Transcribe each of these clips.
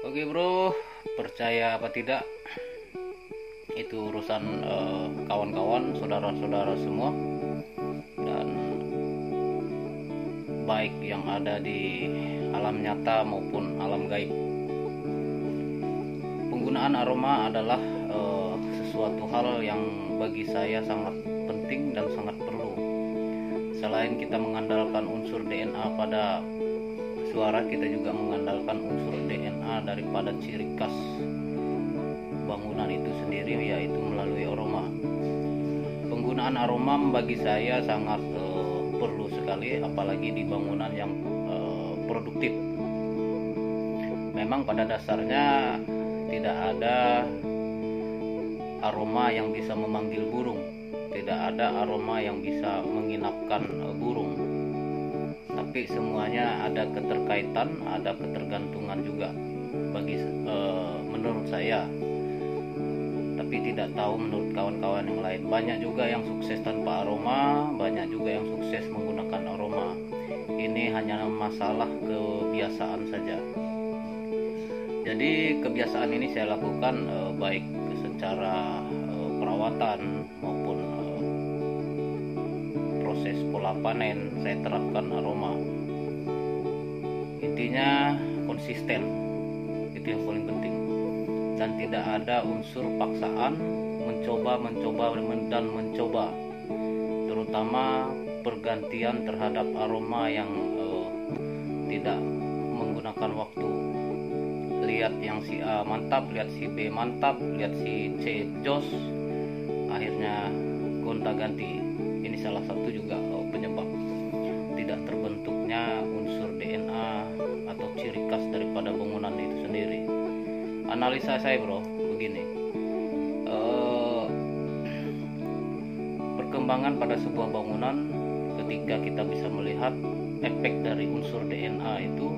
Oke bro, percaya apa tidak, itu urusan kawan-kawan, saudara-saudara semua, dan baik yang ada di alam nyata maupun alam gaib. Penggunaan aroma adalah sesuatu hal yang bagi saya sangat penting dan sangat perlu. Selain kita mengandalkan unsur DNA pada suara, kita juga mengandalkan unsur DNA daripada ciri khas bangunan itu sendiri, yaitu melalui aroma. Penggunaan aroma bagi saya sangat perlu sekali, apalagi di bangunan yang produktif. Memang pada dasarnya tidak ada aroma yang bisa memanggil burung, tidak ada aroma yang bisa menginapkan burung, tapi semuanya ada keterkaitan, ada ketergantungan juga bagi menurut saya. Tapi tidak tahu menurut kawan-kawan yang lain. Banyak juga yang sukses tanpa aroma, banyak juga yang sukses menggunakan aroma. Ini hanya masalah kebiasaan saja. Jadi kebiasaan ini saya lakukan baik secara perawatan maupun proses pola panen, saya terapkan aroma. Intinya konsisten, itu yang paling penting, dan tidak ada unsur paksaan, mencoba dan mencoba, terutama pergantian terhadap aroma yang tidak menggunakan waktu. Lihat yang si A mantap, lihat si B mantap, lihat si C jos, akhirnya gonta-ganti. Ini salah satu juga penyebab tidak terbentuknya unsur DNA atau ciri khas daripada bangunan itu sendiri. Analisa saya bro, begini, perkembangan pada sebuah bangunan, ketika kita bisa melihat efek dari unsur DNA itu,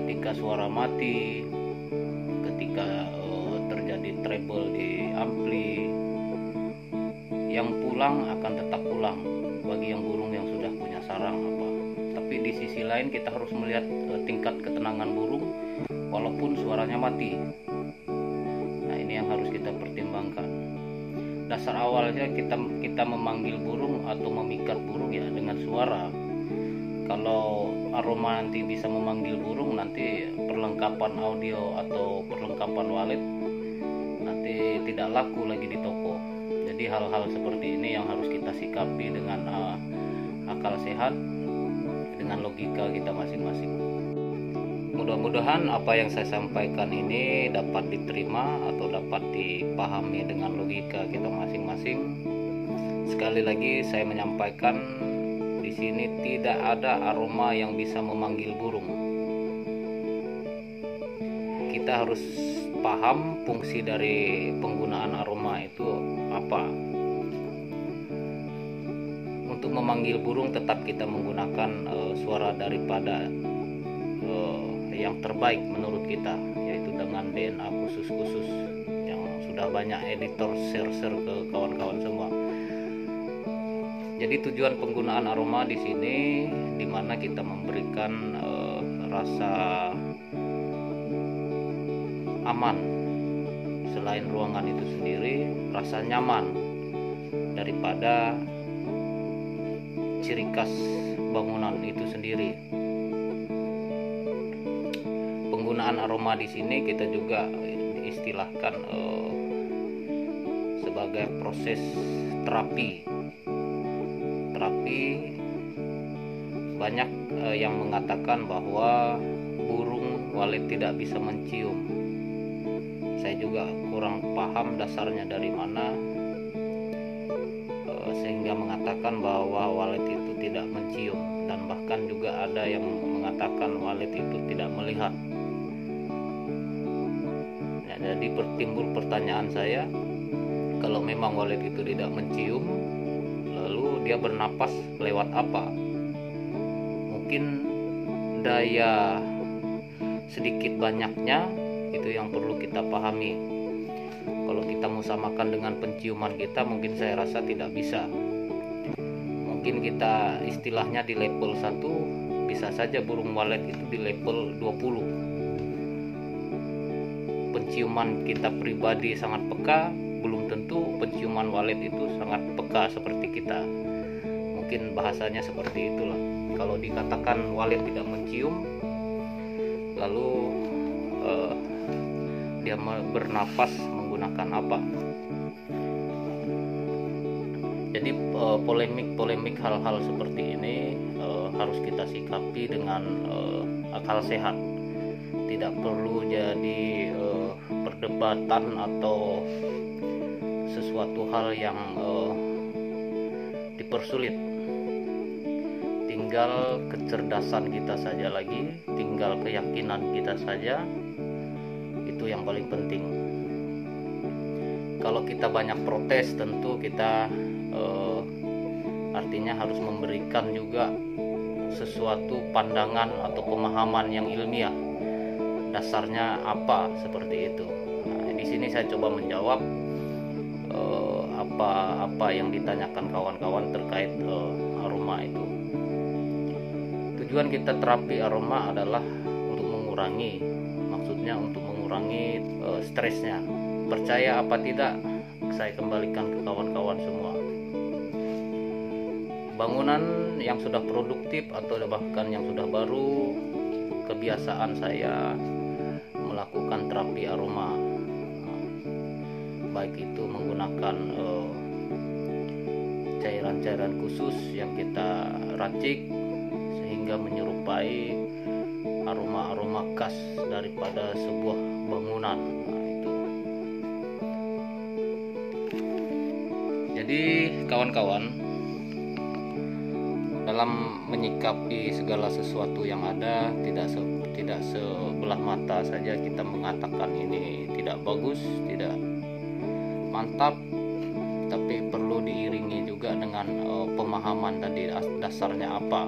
ketika suara mati, ketika terjadi treble di ampli, yang pulang akan tetap pulang bagi yang burung yang sudah punya sarang apa. Tapi di sisi lain kita harus melihat tingkat ketenangan burung walaupun suaranya mati. Nah, ini yang harus kita pertimbangkan. Dasar awalnya kita memanggil burung atau memikat burung ya dengan suara. Kalau aroma nanti bisa memanggil burung, nanti perlengkapan audio atau perlengkapan walet nanti tidak laku lagi di toko. Jadi hal-hal seperti ini yang harus kita sikapi dengan akal sehat, dengan logika kita masing-masing. Mudah-mudahan apa yang saya sampaikan ini dapat diterima atau dapat dipahami dengan logika kita masing-masing. Sekali lagi saya menyampaikan, di sini tidak ada aroma yang bisa memanggil burung. Kita harus paham fungsi dari penggunaan aroma itu apa. Untuk memanggil burung tetap kita menggunakan suara daripada yang terbaik menurut kita, yaitu dengan DNA khusus yang sudah banyak editor share ke kawan-kawan semua. Jadi tujuan penggunaan aroma di sini dimana kita memberikan rasa aman, selain ruangan itu sendiri, rasa nyaman daripada ciri khas bangunan itu sendiri. Penggunaan aroma di sini kita juga istilahkan sebagai proses terapi. Banyak yang mengatakan bahwa burung walet tidak bisa mencium. Saya juga kurang paham dasarnya dari mana sehingga mengatakan bahwa walet itu tidak mencium, dan bahkan juga ada yang mengatakan walet itu tidak melihat. Ya, jadi timbul pertanyaan saya, kalau memang walet itu tidak mencium, lalu dia bernapas lewat apa? Mungkin daya sedikit banyaknya itu yang perlu kita pahami. Kalau kita mau samakan dengan penciuman kita, mungkin saya rasa tidak bisa. Mungkin kita istilahnya di level 1, bisa saja burung walet itu di level 20. penciuman kita pribadi sangat peka, belum tentu penciuman walet itu sangat peka seperti kita. Mungkin bahasanya seperti itulah. Kalau dikatakan walet tidak mencium, lalu dia bernapas menggunakan apa? Jadi polemik hal-hal seperti ini harus kita sikapi dengan akal sehat. Tidak perlu jadi perdebatan atau sesuatu hal yang dipersulit. Tinggal kecerdasan kita saja lagi, tinggal keyakinan kita saja, itu yang paling penting. Kalau kita banyak protes, tentu kita artinya harus memberikan juga sesuatu pandangan atau pemahaman yang ilmiah, dasarnya apa, seperti itu. Nah, di sini saya coba menjawab apa yang ditanyakan kawan-kawan terkait aroma itu. Tujuan kita terapi aroma adalah untuk mengurangi, maksudnya untuk mengurangi stresnya. Percaya apa tidak, saya kembalikan ke kawan-kawan semua. Bangunan yang sudah produktif atau bahkan yang sudah baru, kebiasaan saya melakukan terapi aroma, baik itu menggunakan cairan-cairan khusus yang kita racik sehingga menyerupai aroma-aroma khas daripada sebuah bangunan. Nah, itu. Jadi kawan-kawan, dalam menyikapi segala sesuatu yang ada, tidak sebelah mata saja kita mengatakan ini tidak bagus, tidak mantap, tapi perlu diiringi juga dengan pemahaman tadi dasarnya apa.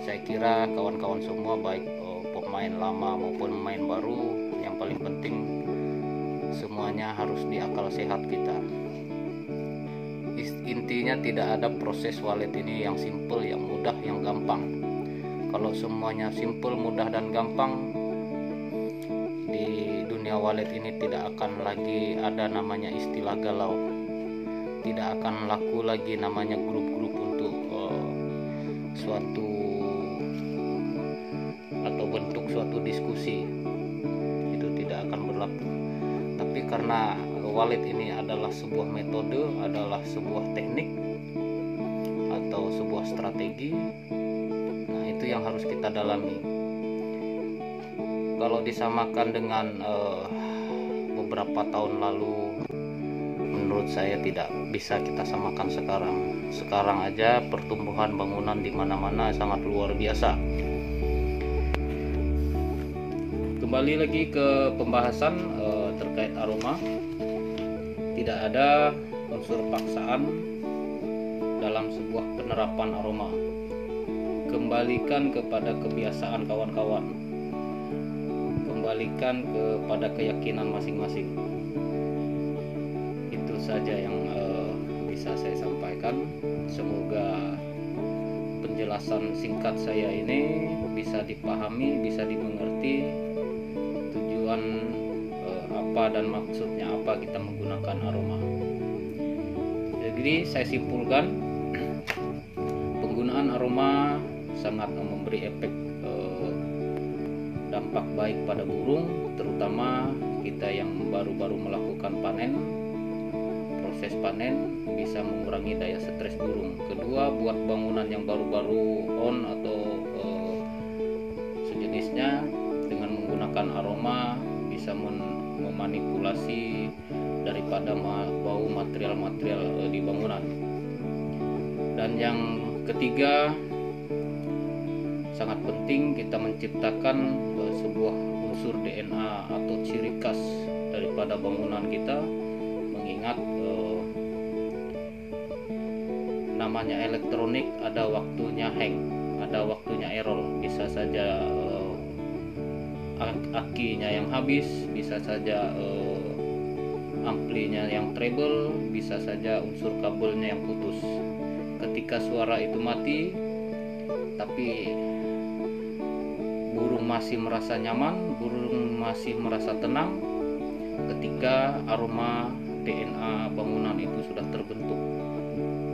Saya kira kawan-kawan semua, baik pemain lama maupun pemain baru, yang paling penting semuanya harus di akal sehat kita. Intinya tidak ada proses walet ini yang simple, yang mudah, yang gampang. Kalau semuanya simple, mudah, dan gampang, di dunia walet ini tidak akan lagi ada namanya istilah galau. Tidak akan laku lagi namanya grup-grup untuk suatu atau bentuk suatu diskusi. Itu tidak akan berlaku. Tapi karena walet ini adalah sebuah metode, adalah sebuah teknik atau sebuah strategi, nah itu yang harus kita dalami. Kalau disamakan dengan beberapa tahun lalu, menurut saya tidak bisa kita samakan sekarang. Sekarang aja pertumbuhan bangunan di mana-mana sangat luar biasa. Kembali lagi ke pembahasan terkait aroma. Tidak ada unsur paksaan dalam sebuah penerapan aroma. Kembalikan kepada kebiasaan kawan-kawan, kembalikan kepada keyakinan masing-masing. Itu saja yang bisa saya sampaikan. Semoga penjelasan singkat saya ini bisa dipahami, bisa dimengerti tujuan apa dan maksudnya apa kita menggunakan aroma. Jadi saya simpulkan, penggunaan aroma sangat memberi efek dampak baik pada burung, terutama kita yang baru-baru melakukan panen. Proses panen bisa mengurangi daya stres burung. Kedua, buat bangunan yang baru-baru on atau sejenisnya, dengan menggunakan aroma bisa memanipulasi daripada bau material-material di bangunan. Dan yang ketiga, sangat penting kita menciptakan sebuah unsur DNA atau ciri khas daripada bangunan kita, mengingat namanya elektronik ada waktunya hang, ada waktunya error, bisa saja akinya yang habis, bisa saja amplinya yang treble, bisa saja unsur kabelnya yang putus. Ketika suara itu mati tapi burung masih merasa nyaman, burung masih merasa tenang, ketika aroma DNA bangunan itu sudah terbentuk,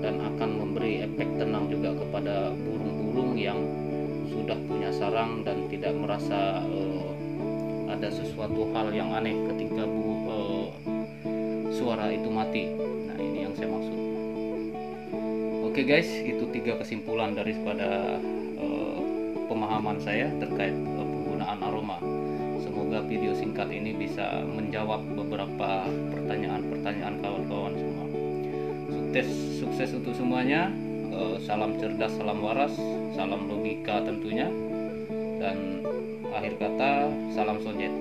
dan akan memberi efek tenang juga kepada burung-burung yang sudah punya sarang dan tidak merasa ada sesuatu hal yang aneh ketika suara itu mati. Nah, ini yang saya maksud. Oke guys, itu 3 kesimpulan daripada pemahaman saya terkait penggunaan aroma. Semoga video singkat ini bisa menjawab beberapa pertanyaan-pertanyaan kawan-kawan semua. Sukses untuk semuanya. Salam cerdas, salam waras, salam logika tentunya. Dan akhir kata, salam Sonjet.